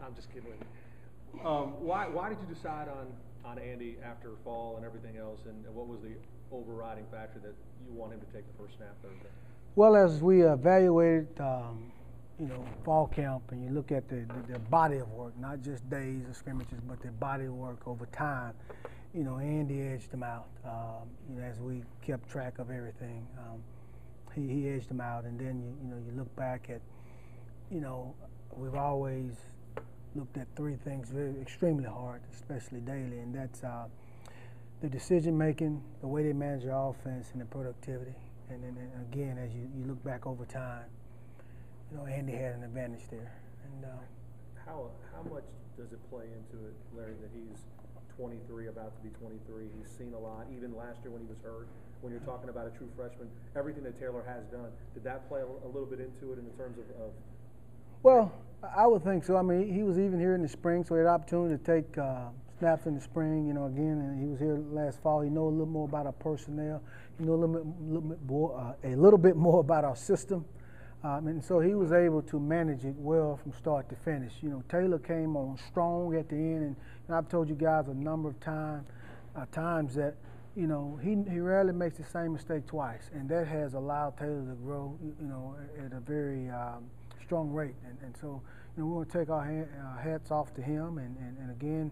I'm just kidding with you. Why did you decide on Andy after fall and everything else, and what was the overriding factor that you want him to take the first snap Thursday? Well, as we evaluated, fall camp, and you look at the body of work, not just days of scrimmages, but the body of work over time, Andy edged him out. As we kept track of everything, he edged him out, and then you look back at, we've always looked at three things extremely hard, especially daily, and that's the decision making, the way they manage their offense, and the productivity. And then again, as you look back over time, Andy had an advantage there. And how much does it play into it, Larry, that he's 23, about to be 23? He's seen a lot, even last year when he was hurt. When you're talking about a true freshman, everything that Taylor has done, did that play a little bit into it in terms of? Well, I would think so. I mean, he was even here in the spring, so he had an opportunity to take snaps in the spring. Again, and he was here last fall. He knows a little more about our personnel. He knows a little bit more about our system. And so he was able to manage it well from start to finish. Taylor came on strong at the end, and I've told you guys a number of times that he rarely makes the same mistake twice, and that has allowed Taylor to grow at a very strong rate. And so we want to take our hats off to him, and again,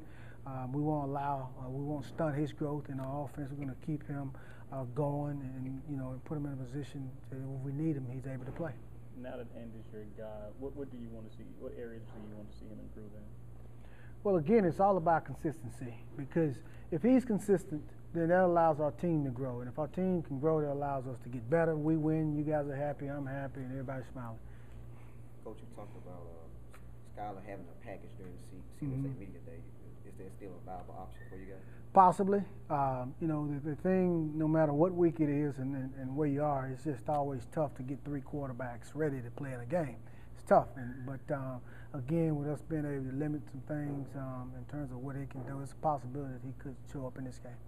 we won't stunt his growth in our offense. We're going to keep him going, and put him in a position that if we need him, he's able to play. Now that Andy's your guy, what do you want to see? What areas do you want to see him improve in? Well, again, it's all about consistency, because if he's consistent, then that allows our team to grow. And if our team can grow, that allows us to get better. We win, you guys are happy, I'm happy, and everybody's smiling. Coach, you talked about Skylar having a package during the CSA Media Day. Is that still a viable option for you guys? Possibly. The thing, no matter what week it is and where you are, it's just always tough to get three quarterbacks ready to play in a game. It's tough. But again, with us being able to limit some things in terms of what he can do, it's a possibility that he could show up in this game.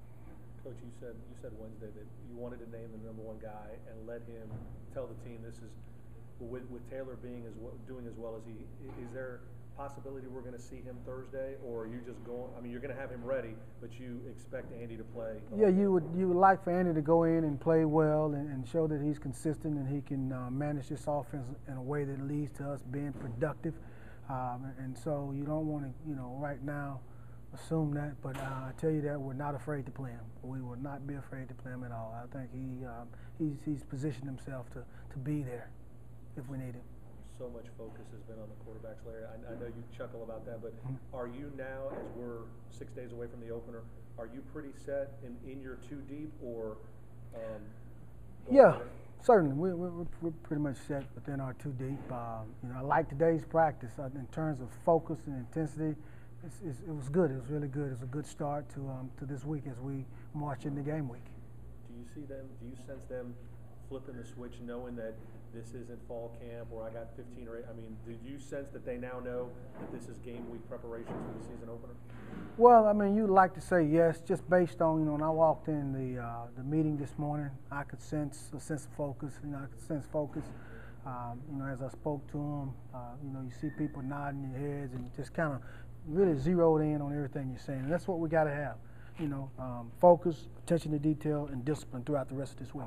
Coach, you said Wednesday that you wanted to name the #1 guy and let him tell the team this is with Taylor doing as well as he is. There possibility we're going to see him Thursday, or are you just going? I mean, you're going to have him ready, but you expect Andy to play. Yeah, you would like for Andy to go in and play well and show that he's consistent and he can manage this offense in a way that leads to us being productive. And so you don't want to, right now assume that, but I tell you that we're not afraid to play him. We will not be afraid to play him at all. I think he's positioned himself to be there if we need him. So much focus has been on the quarterbacks, Larry. I know you chuckle about that, but are you now, as we're 6 days away from the opener, are you pretty set in your two deep, or? Yeah, certainly. We're pretty much set within our two deep. I like today's practice in terms of focus and intensity. It was good. It was really good. It was a good start to this week as we march into game week. Do you see them? Do you sense them flipping the switch, knowing that this isn't fall camp or I got 15 or 8? I mean, did you sense that they now know that this is game week preparation for the season opener? Well, I mean, you'd like to say yes, just based on, when I walked in the meeting this morning, I could sense a sense of focus. I could sense focus. As I spoke to them, you see people nodding their heads and just kind of really zeroed in on everything you're saying. And that's what we got to have, focus, attention to detail, and discipline throughout the rest of this week.